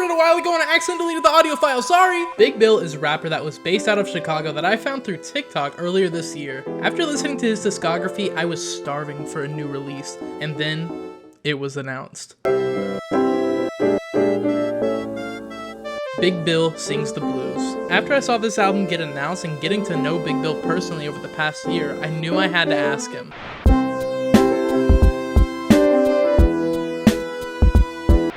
recorded a while ago and I accidentally deleted the audio file, sorry! Big Bill is a rapper that was based out of Chicago that I found through TikTok earlier this year. After listening to his discography, I was starving for a new release, and then it was announced. Big Bill Sings the Blues. After I saw this album get announced and getting to know Big Bill personally over the past year, I knew I had to ask him.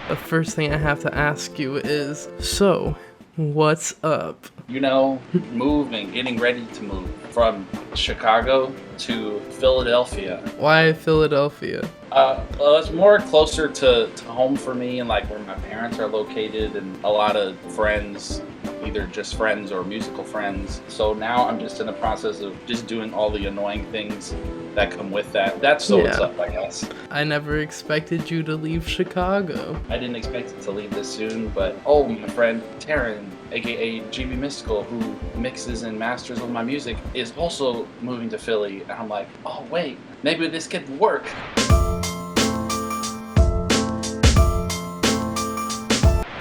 The first thing I have to ask you is, so, what's up? You know, moving, getting ready to move from Chicago to Philadelphia. Why Philadelphia? Well, it's more closer to home for me and like where my parents are located and a lot of friends, either just friends or musical friends. So now I'm just in the process of just doing all the annoying things that come with that. That's what's up, I guess. I never expected you to leave Chicago. I didn't expect it to leave this soon, but my friend Taryn, aka GB Mystical, who mixes and masters all my music, is also moving to Philly. And I'm like, oh wait, maybe this could work.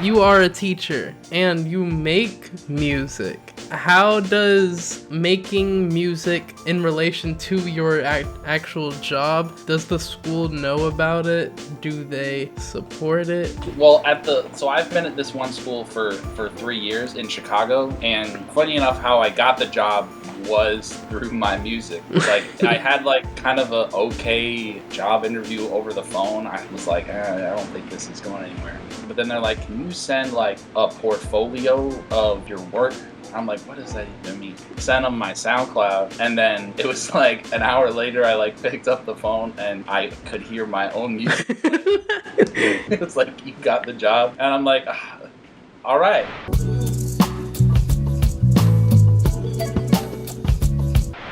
You are a teacher and you make music. How does making music in relation to your actual job, does the school know about it? Do they support it? Well, so I've been at this one school for 3 years in Chicago, and funny enough, how I got the job was through my music. Like, I had like kind of a okay job interview over the phone. I was like, I don't think this is going anywhere. But then they're like, can you send like a portfolio of your work? I'm like, what does that even mean? Sent them my SoundCloud, and then it was like an hour later I like picked up the phone and I could hear my own music. It's like, you got the job. And I'm like, all right.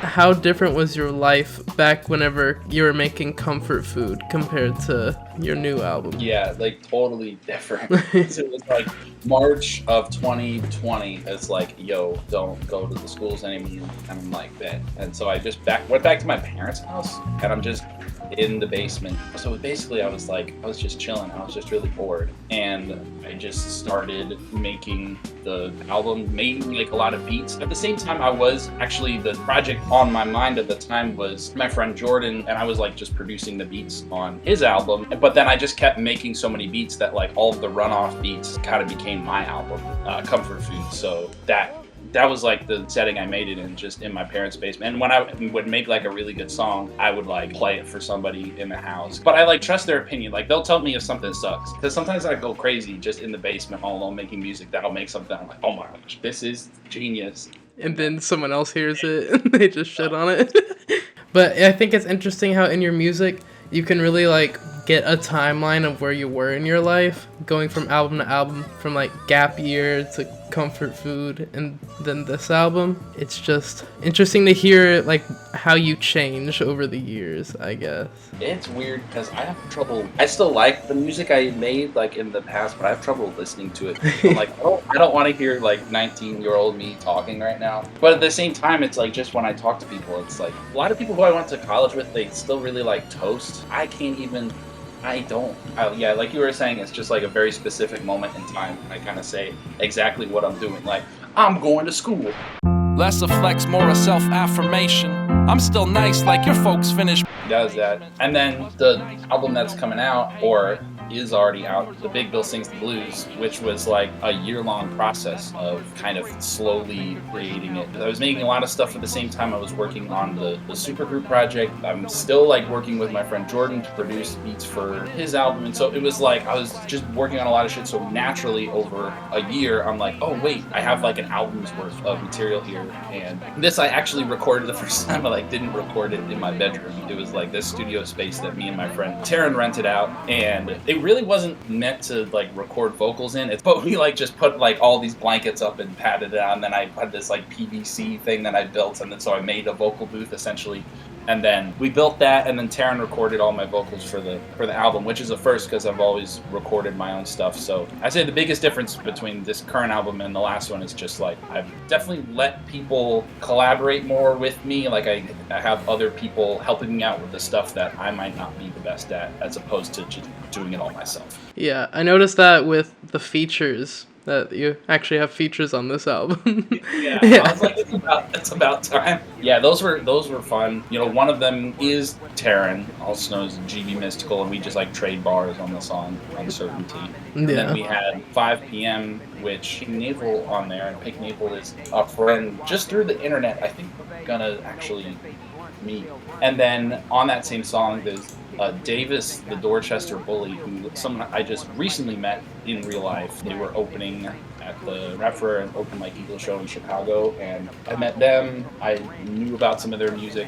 How different was your life back whenever you were making comfort food compared to your new album? Yeah, like totally different. It was like March of 2020. It's like, yo, don't go to the schools anymore. And I'm like, bet. And so I just went back to my parents' house, and I'm just in the basement. So basically I was just chilling. I was just really bored. And I just started making the album, made like a lot of beats. At the same time, the project on my mind at the time was my friend Jordan, and I was like just producing the beats on his album. But then I just kept making so many beats that like all of the runoff beats kind of became my album, Comfort Food. So that was like the setting I made it in, just in my parents' basement. And when I would make like a really good song, I would like play it for somebody in the house. But I like trust their opinion. Like, they'll tell me if something sucks, because sometimes I go crazy just in the basement all alone making music that'll make something. I'm like, oh my gosh, this is genius. And then someone else hears it and they just shit on it. But I think it's interesting how in your music you can really like get a timeline of where you were in your life, going from album to album, from like Gap Year to Comfort Food, and then this album. It's just interesting to hear like how you change over the years, I guess. It's weird because I have trouble. I still like the music I made like in the past, but I have trouble listening to it. I'm like, I don't want to hear like 19-year-old me talking right now. But at the same time, it's like, just when I talk to people, it's like a lot of people who I went to college with, they still really like Toast. Yeah, like you were saying, it's just like a very specific moment in time. I kind of say exactly what I'm doing. Like, I'm going to school. Less a flex, more a self-affirmation. I'm still nice like your folks finished. Does that. And then the album that's coming out, or is already out, The Big Bill Sings the Blues, which was like a year-long process of kind of slowly creating it. I was making a lot of stuff at the same time I was working on the supergroup project. I'm still like working with my friend Jordan to produce beats for his album, and so it was like I was just working on a lot of shit. So naturally over a year I'm like, oh wait, I have like an album's worth of material here. And this I actually recorded the first time. I like didn't record it in my bedroom. It was like this studio space that me and my friend Taryn rented out, and it really wasn't meant to like record vocals in it, but we like just put like all these blankets up and padded it out, and then I had this like PVC thing that I built, and then so I made a vocal booth essentially And then we built that, and then Taryn recorded all my vocals for the album, which is a first because I've always recorded my own stuff. So I'd say the biggest difference between this current album and the last one is just like I've definitely let people collaborate more with me. Like I have other people helping me out with the stuff that I might not be the best at, as opposed to just doing it all myself. Yeah, I noticed that with the features, that you actually have features on this album. Yeah, I was like, it's about time. Yeah, those were fun. You know, one of them is Taryn, also known as GB Mystical, and we just like trade bars on the song Uncertainty. And then we had 5 p.m., which Pink Navel on there, and Pink Navel is a friend just through the internet. I think we're gonna actually meet. And then on that same song, there's Davis, the Dorchester bully, who someone I just recently met in real life. They were opening at the Refer and Open Mic Eagle show in Chicago, and I met them. I knew about some of their music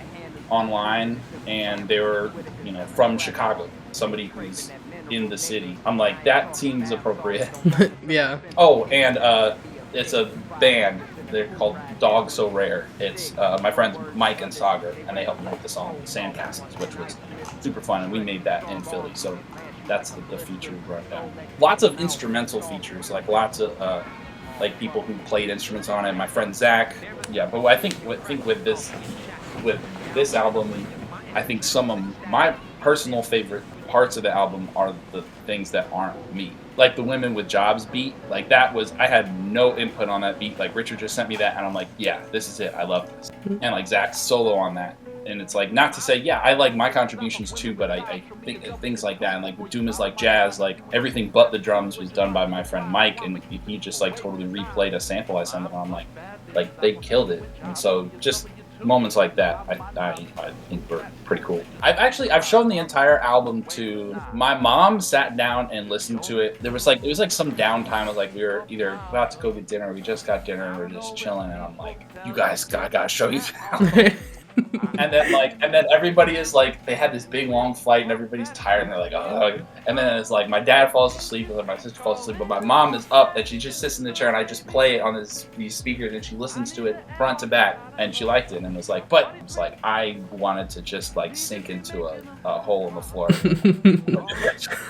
online, and they were, you know, from Chicago. Somebody who's in the city. I'm like, that seems appropriate. Yeah. Oh, and it's a band. They're called Dog So Rare. It's my friends Mike and Sagar, and they helped make the song Sandcastles, which was super fun, and we made that in Philly. So that's the feature we brought down. Lots of instrumental features, like lots of like people who played instruments on it. My friend Zach. Yeah, but I think with this album, I think some of my personal favorite parts of the album are the things that aren't me. Like the Women with Jobs beat, like that was, I had no input on that beat. Like Richard just sent me that and I'm like, yeah, this is it. I love this. And like Zach's solo on that. And it's like, not to say, yeah, I like my contributions too, but I think things like that. And like with Doom is Like Jazz, like everything but the drums was done by my friend Mike. And he just like totally replayed a sample I sent him. I'm like they killed it. And so just moments like that, I think were pretty cool. I've shown the entire album to my mom. Sat down and listened to it. It was like some downtime. It was like we were either about to go get dinner, or we just got dinner, and we're just chilling. And I'm like, you guys, gotta show you the album. And then everybody is like, they had this big long flight and everybody's tired and they're like, oh. And then it's like my dad falls asleep and then my sister falls asleep, but my mom is up and she just sits in the chair and I just play it on these speakers and she listens to it front to back and she liked it and was like, but it's like I wanted to just like sink into a hole in the floor.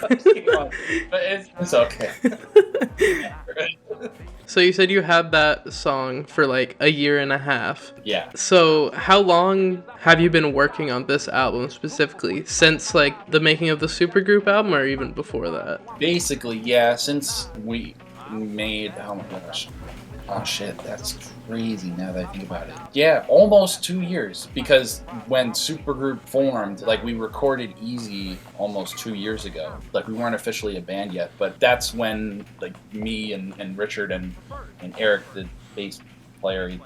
But it's okay. So you said you had that song for like a year and a half. Yeah. So how long have you been working on this album specifically? Since like the making of the Supergroup album or even before that? Basically, yeah, since we made, oh my gosh. Oh shit, that's crazy now that I think about it. Yeah, almost 2 years, because when Supergroup formed, like we recorded Easy almost 2 years ago. Like we weren't officially a band yet, but that's when like me and Richard and Eric, the bass player, he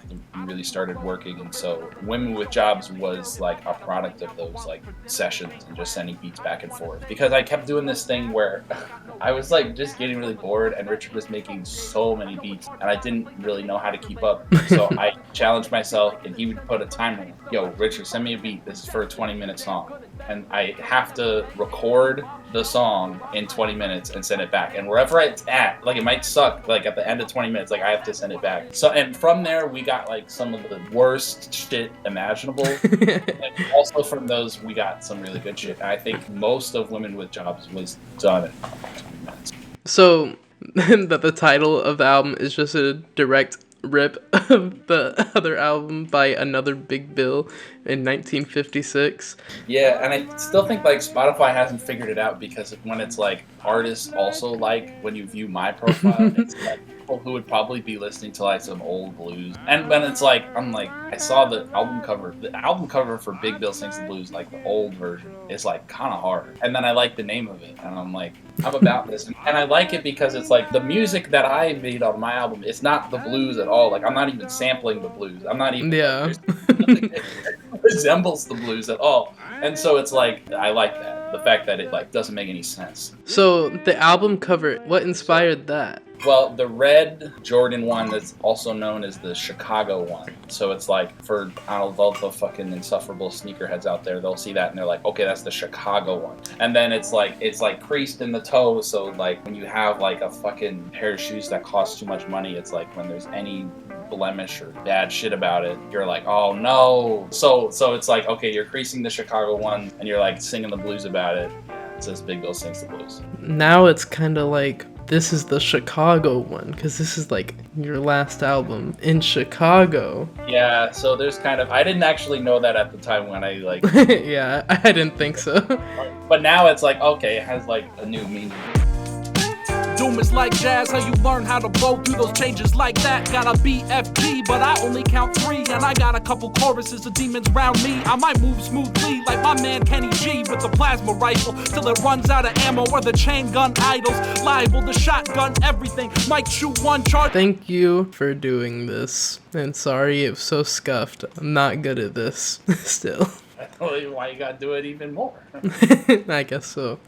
really started working. And so Women with Jobs was like a product of those like sessions and just sending beats back and forth, because I kept doing this thing where I was like just getting really bored and Richard was making so many beats and I didn't really know how to keep up. So I challenged myself and he would put a timer. Yo, Richard, send me a beat. This is for a 20-minute song. And I have to record the song in 20 minutes and send it back. And wherever it's at, like it might suck, like at the end of 20 minutes, like I have to send it back. So, and from there, we got like some of the worst shit imaginable. And also from those, we got some really good shit. And I think most of Women with Jobs was done in 20 minutes. So that the title of the album is just a direct rip of the other album by Another Big Bill in 1956. Yeah, and I still think like Spotify hasn't figured it out, because when it's like artists also like when you view my profile, it's like people who would probably be listening to like some old blues. And when it's like, I'm like, I saw the album cover for Big Bill Sings the Blues, like the old version, is like kind of hard. And then I like the name of it, and I'm like, I'm about this. And I like it because it's like the music that I made on my album, it's not the blues at all. Like I'm not even sampling the blues. I'm not even it resembles the blues at all. And so it's like, I like that. The fact that it like doesn't make any sense. So the album cover, what inspired that? Well, the red Jordan 1 that's also known as the Chicago 1. So it's like, for all the fucking insufferable sneakerheads out there, they'll see that and they're like, okay, that's the Chicago 1. And then it's like creased in the toe, so like when you have like a fucking pair of shoes that costs too much money, it's like when there's any blemish or bad shit about it, you're like, oh no. So it's like, okay, you're creasing the Chicago 1 and you're like singing the blues about it. It says Big Bill sings the blues. Now it's kind of like, this is the Chicago 1, because this is like your last album in Chicago. Yeah, so there's kind of, I didn't actually know that at the time when I like Yeah, I didn't think so. but now it's like, okay, it has like a new meaning. Doom is like jazz, how you learn how to blow through those changes like that. Got a BFG, but I only count 3, and I got a couple choruses of demons round me. I might move smoothly like my man Kenny G with the plasma rifle till it runs out of ammo, or the chain gun idols liable to shotgun everything. Might shoot one charge. Thank you for doing this, and sorry it was so scuffed. I'm not good at this still. I don't know why you gotta do it even more. I guess so.